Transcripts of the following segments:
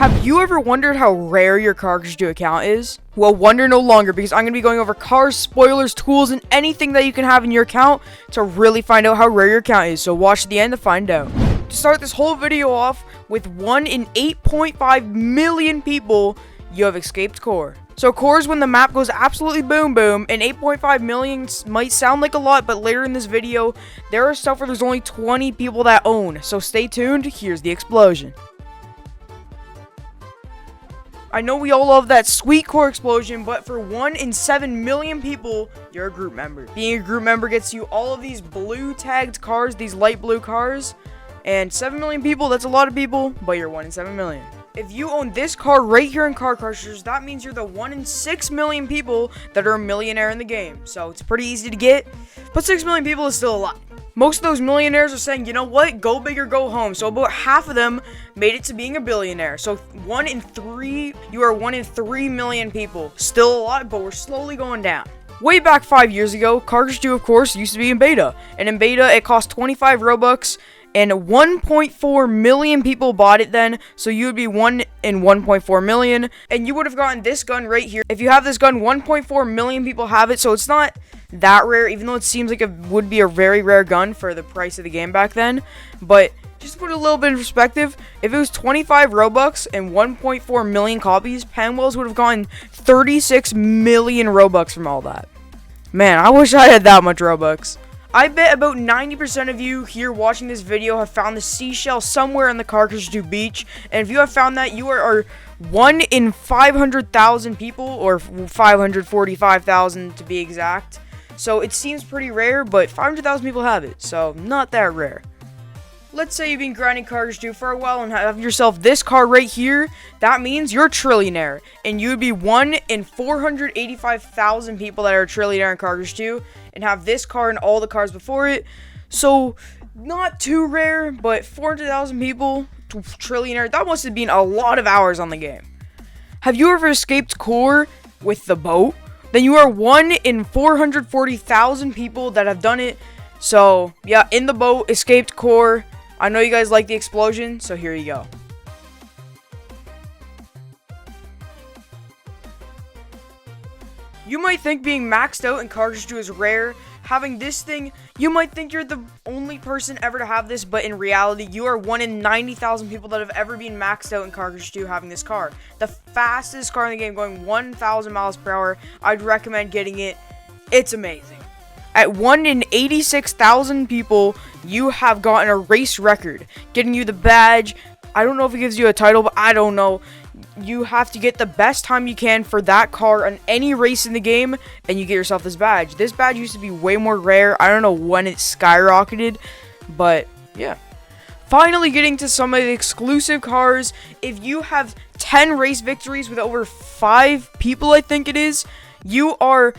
Have you ever wondered how rare your Cars 2 account is? Well, wonder no longer, because I'm going to be going over cars, spoilers, tools, and anything that you can have in your account to really find out how rare your account is. So watch to the end to find out. To start this whole video off, with 1 in 8.5 million people, you have escaped core. So core is when the map goes absolutely boom boom, and 8.5 million might sound like a lot, but later in this video, there are stuff where there's only 20 people that own. So stay tuned, here's the explosion. I know we all love that sweet core explosion, but for 1 in 7 million people, you're a group member. Being a group member gets you all of these blue tagged cars, these light blue cars, and 7 million people, that's a lot of people, but you're 1 in 7 million. If you own this car right here in Car Crushers, that means you're the 1 in 6 million people that are a millionaire in the game. So it's pretty easy to get, but 6 million people is still a lot. Most of those millionaires are saying, you know what, go big or go home. So about half of them made it to being a billionaire. So 1 in 3, you are 1 in 3 million people. Still a lot, but we're slowly going down. Way back 5 years ago, Cars 2, of course, used to be in beta. And in beta, it cost 25 Robux. And 1.4 million people bought it then, so you would be 1 in 1.4 million, and you would have gotten this gun right here. If you have this gun, 1.4 million people have it, so it's not that rare, even though it seems like it would be a very rare gun for the price of the game back then. But just to put a little bit in perspective, if it was 25 Robux and 1.4 million copies, Penwells would have gotten 36 million Robux from all that. Man, I wish I had that much Robux. I bet about 90% of you here watching this video have found the seashell somewhere on the Cars 2 beach. And if you have found that, you are 1 in 500,000 people, or 545,000 to be exact. So it seems pretty rare, but 500,000 people have it, so not that rare. Let's say you've been grinding Cars 2 for a while and have yourself this car right here. That means you're a trillionaire. And you would be 1 in 485,000 people that are a trillionaire in Cars 2 and have this car and all the cars before it. So, not too rare, but 400,000 people, trillionaire, that must have been a lot of hours on the game. Have you ever escaped core with the boat? Then you are 1 in 440,000 people that have done it. So, yeah, in the boat, escaped core. I know you guys like the explosion, so here you go. You might think being maxed out in Cars 2 is rare. Having this thing, you might think you're the only person ever to have this, but in reality, you are 1 in 90,000 people that have ever been maxed out in Cars 2 having this car. The fastest car in the game, going 1,000 miles per hour. I'd recommend getting it. It's amazing. At 1 in 86,000 people, you have gotten a race record, getting you the badge. I don't know if it gives you a title, but I don't know. You have to get the best time you can for that car on any race in the game, and you get yourself this badge. This badge used to be way more rare. I don't know when it skyrocketed, but yeah. Finally getting to some of the exclusive cars. If you have 10 race victories with over 5 people, I think it is, you are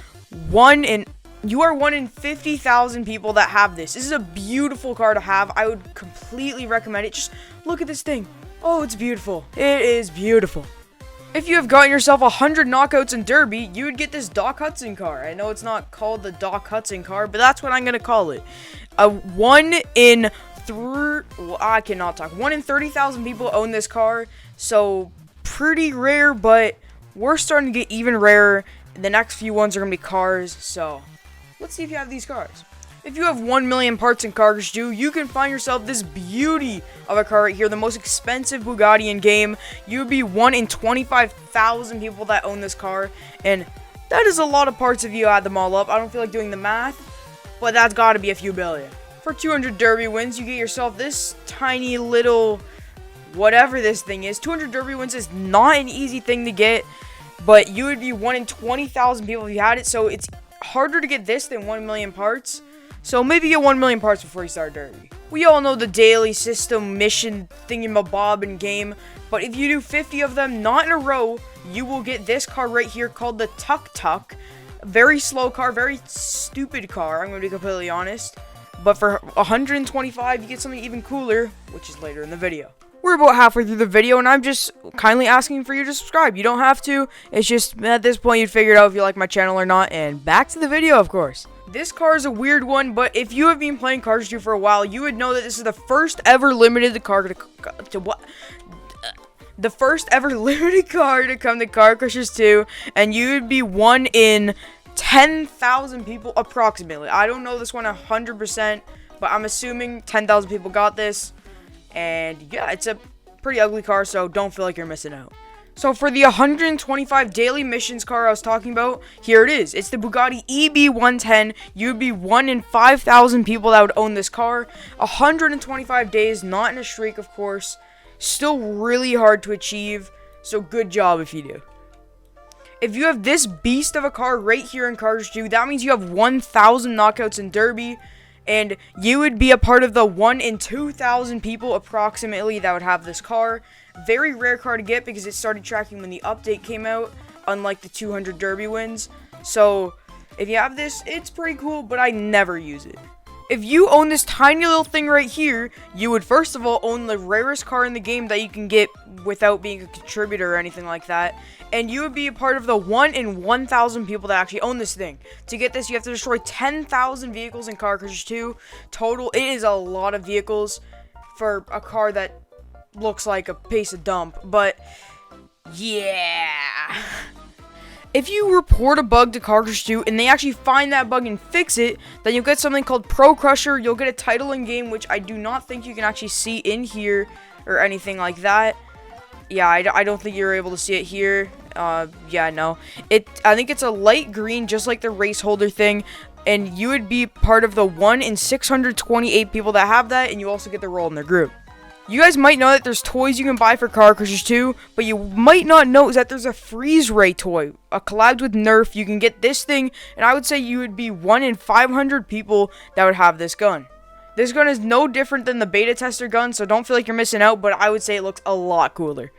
1 in 50,000 people that have this. This is a beautiful car to have. I would completely recommend it. Just look at this thing. Oh, it's beautiful. It is beautiful. If you have gotten yourself 100 knockouts in Derby, you would get this Doc Hudson car. I know it's not called the Doc Hudson car, but that's what I'm going to call it. 1 in 30,000 people own this car. So, pretty rare, but we're starting to get even rarer. The next few ones are going to be cars, so let's see if you have these cars. If you have 1 million parts in Cars 2, you can find yourself this beauty of a car right here, the most expensive Bugatti in game. You would be 1 in 25,000 people that own this car, and that is a lot of parts if you add them all up. I don't feel like doing the math, but that's got to be a few billion. For 200 Derby wins, you get yourself this tiny little whatever this thing is. 200 Derby wins is not an easy thing to get, but you would be 1 in 20,000 people if you had it, so it's harder to get this than 1 million parts. So maybe get 1 million parts before you start Derby. We all know the daily system mission thingamabob in game, but if you do 50 of them, not in a row, you will get this car right here called the Tuk Tuk. Very slow car, very stupid car, I'm going to be completely honest. But for 125, you get something even cooler, which is later in the video. We're about halfway through the video, and I'm just kindly asking for you to subscribe. You don't have to. It's just, at this point, you'd figure it out if you like my channel or not. And back to the video, of course. This car is a weird one, but if you have been playing Cars 2 for a while, you would know that this is the first ever limited car to what? the first ever limited car to come to Car Crushers 2, and you would be one in 10,000 people approximately. I don't know this one 100%, but I'm assuming 10,000 people got this. And yeah, it's a pretty ugly car, so don't feel like you're missing out. So for the 125 daily missions car I was talking about, here it is. It's the Bugatti EB110. You'd be one in 5,000 people that would own this car. 125 days, not in a streak, of course. Still really hard to achieve, so good job if you do. If you have this beast of a car right here in Car Crushers 2, that means you have 1,000 knockouts in Derby. And you would be a part of the 1 in 2,000 people approximately that would have this car. Very rare car to get because it started tracking when the update came out, unlike the 200 Derby wins. So if you have this, it's pretty cool, but I never use it. If you own this tiny little thing right here, you would first of all own the rarest car in the game that you can get without being a contributor or anything like that. And you would be a part of the 1 in 1,000 people that actually own this thing. To get this, you have to destroy 10,000 vehicles in Car Crushers 2. Total, it is a lot of vehicles for a car that looks like a piece of dump. But, yeah. If you report a bug to Car Crushers 2 and they actually find that bug and fix it, then you'll get something called Pro Crusher. You'll get a title in game, which I do not think you can actually see in here or anything like that. Yeah, I don't think you're able to see it here. Yeah, no. I think it's a light green, just like the race holder thing. And you would be part of the 1 in 628 people that have that, and you also get the role in their group. You guys might know that there's toys you can buy for Car Crushers 2, but you might not know is that there's a Freeze Ray toy, a collab with Nerf. You can get this thing, and I would say you would be 1 in 500 people that would have this gun. This gun is no different than the beta tester gun, so don't feel like you're missing out, but I would say it looks a lot cooler.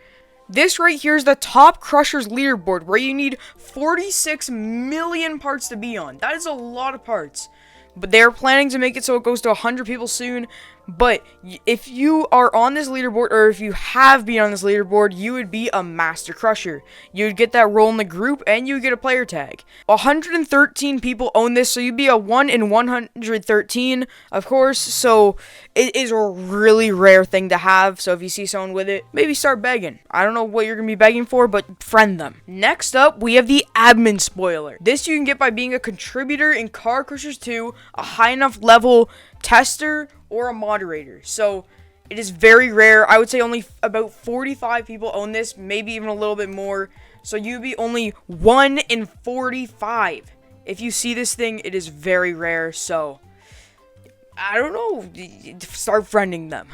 This right here is the Top Crushers leaderboard, where you need 46 million parts to be on. That is a lot of parts. But they're planning to make it so it goes to 100 people soon. But if you are on this leaderboard, or if you have been on this leaderboard, you would be a Master Crusher. You would get that role in the group, and you would get a player tag. 113 people own this, so you'd be a 1 in 113, of course. So it is a really rare thing to have. So if you see someone with it, maybe start begging. I don't know what you're going to be begging for, but friend them. Next up, we have the Admin Spoiler. This you can get by being a contributor in Car Crushers 2, a high enough level tester, or a moderator. So it is very rare. I would say only about 45 people own this, maybe even a little bit more. So you'd be only 1 in 45. If you see this thing, it is very rare. So I don't know, start friending them.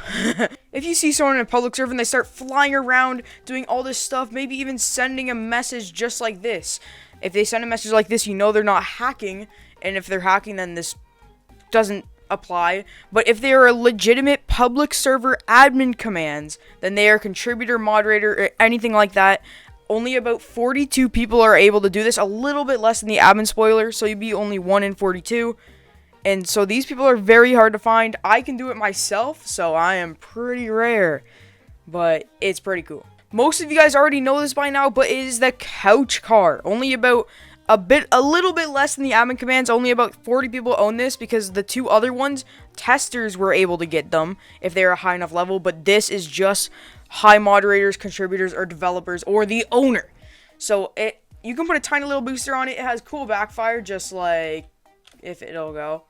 If you see someone in a public server and they start flying around doing all this stuff, maybe even sending a message just like this. If they send a message like this, you know they're not hacking. And if they're hacking, then this doesn't apply. But if they are a legitimate public server admin commands, then they are contributor, moderator, or anything like that. Only about 42 people are able to do this, a little bit less than the Admin Spoiler, so you'd be only 1 in 42. And so these people are very hard to find. I can do it myself, so I am pretty rare, but it's pretty cool. Most of you guys already know this by now, but it is the Couch Car. Only about a little bit less than the admin commands. Only about 40 people own this, because the two other ones, testers were able to get them if they're a high enough level, but this is just high moderators, contributors, or developers, or the owner. So you can put a tiny little booster on it. It has cool backfire, just like, if it'll go.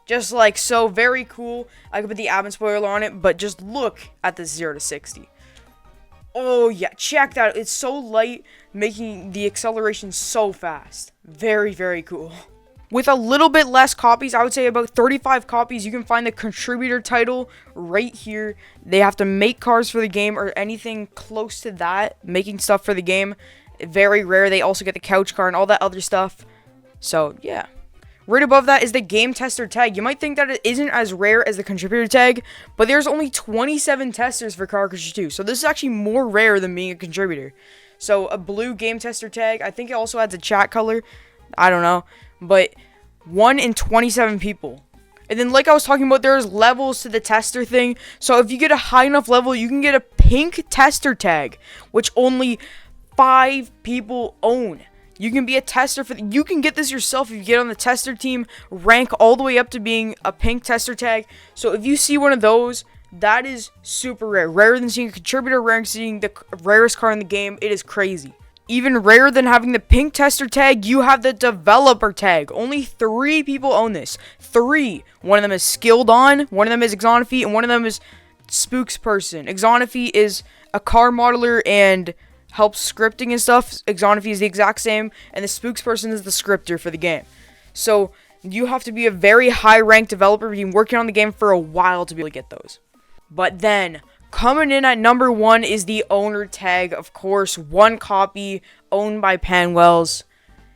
Just like so, very cool. I could put the admin spoiler on it, but just look at the 0 to 60. Oh yeah, check that out. It's so light, making the acceleration so fast. Very, very cool. With a little bit less copies, I would say about 35 copies, you can find the contributor title right here. They have to make cars for the game or anything close to that, making stuff for the game. Very rare. They also get the couch car and all that other stuff. So yeah. Right above that is the game tester tag. You might think that it isn't as rare as the contributor tag, but there's only 27 testers for Car Crushers 2. So this is actually more rare than being a contributor. So a blue game tester tag. I think it also adds a chat color. I don't know. But 1 in 27 people. And then like I was talking about, there's levels to the tester thing. So if you get a high enough level, you can get a pink tester tag, which only 5 people own. You can be a tester you can get this yourself if you get on the tester team, rank all the way up to being a pink tester tag. So if you see one of those, That is super rare. Rarer than seeing a contributor, rare than seeing the rarest card in the game. It is crazy. Even rarer than having the pink tester tag, you have the developer tag. Only 3 people own this. 3. One of them is Skilled On, one of them is Exonophy, and one of them is Spooksperson. Exonophy is a car modeler and helps scripting and stuff. Exonophy is the exact same, and the Spooksperson is the scripter for the game. So you have to be a very high-ranked developer, been working on the game for a while to be able to get those. But then, coming in at number 1 is the owner tag. Of course, 1 copy, owned by Panwells.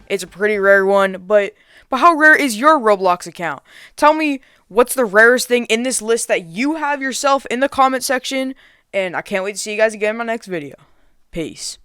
It's a pretty rare one, but how rare is your Roblox account? Tell me what's the rarest thing in this list that you have yourself in the comment section, and I can't wait to see you guys again in my next video. Peace.